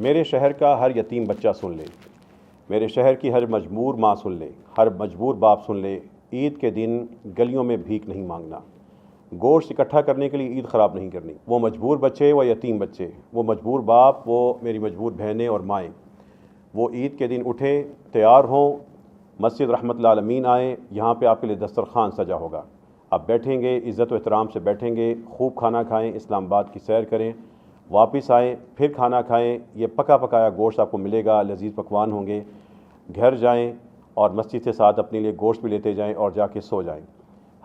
میرے شہر کا ہر یتیم بچہ سن لے، میرے شہر کی ہر مجبور ماں سن لے، ہر مجبور باپ سن لے، عید کے دن گلیوں میں بھیک نہیں مانگنا، گوشت اکٹھا کرنے کے لیے عید خراب نہیں کرنی۔ وہ مجبور بچے، وہ یتیم بچے، وہ مجبور باپ، وہ میری مجبور بہنیں اور مائیں، وہ عید کے دن اٹھیں، تیار ہوں، مسجد رحمت العالمین آئیں۔ یہاں پہ آپ کے لیے دسترخوان سجا ہوگا، آپ بیٹھیں گے، عزت و احترام سے بیٹھیں گے، خوب کھانا کھائیں، اسلام آباد کی سیر کریں، واپس آئیں، پھر کھانا کھائیں۔ یہ پکا پکایا گوشت آپ کو ملے گا، لذیذ پکوان ہوں گے۔ گھر جائیں اور مسجد سے ساتھ اپنے لیے گوشت بھی لیتے جائیں اور جا کے سو جائیں۔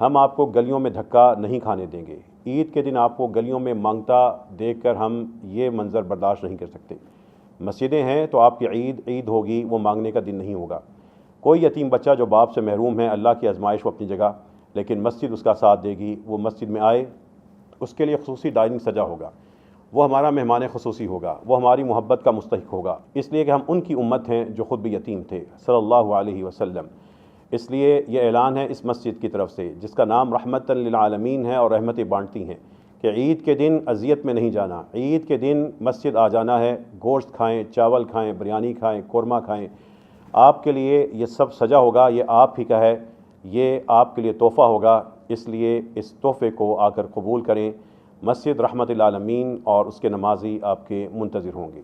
ہم آپ کو گلیوں میں دھکا نہیں کھانے دیں گے۔ عید کے دن آپ کو گلیوں میں مانگتا دیکھ کر ہم یہ منظر برداشت نہیں کر سکتے۔ مسجدیں ہیں تو آپ کی عید ہوگی، وہ مانگنے کا دن نہیں ہوگا۔ کوئی یتیم بچہ جو باپ سے محروم ہے، اللہ کی آزمائش وہ اپنی جگہ، لیکن مسجد اس کا ساتھ دے گی۔ وہ مسجد میں آئے، اس کے لیے خصوصی ڈائننگ سجا ہوگا، وہ ہمارا مہمان خصوصی ہوگا، وہ ہماری محبت کا مستحق ہوگا، اس لیے کہ ہم ان کی امت ہیں جو خود بھی یتیم تھے صلی اللہ علیہ وسلم۔ اس لیے یہ اعلان ہے اس مسجد کی طرف سے، جس کا نام رحمت للعالمین ہے اور رحمتیں بانٹتی ہیں، کہ عید کے دن اذیت میں نہیں جانا، عید کے دن مسجد آ جانا ہے، گوشت کھائیں، چاول کھائیں، بریانی کھائیں، قورمہ کھائیں۔ آپ کے لیے یہ سب سجا ہوگا، یہ آپ ہی کا ہے، یہ آپ کے لیے تحفہ ہوگا، اس لیے اس تحفے کو آ کر قبول کریں۔ مسجد رحمت العالمین اور اس کے نمازی آپ کے منتظر ہوں گے۔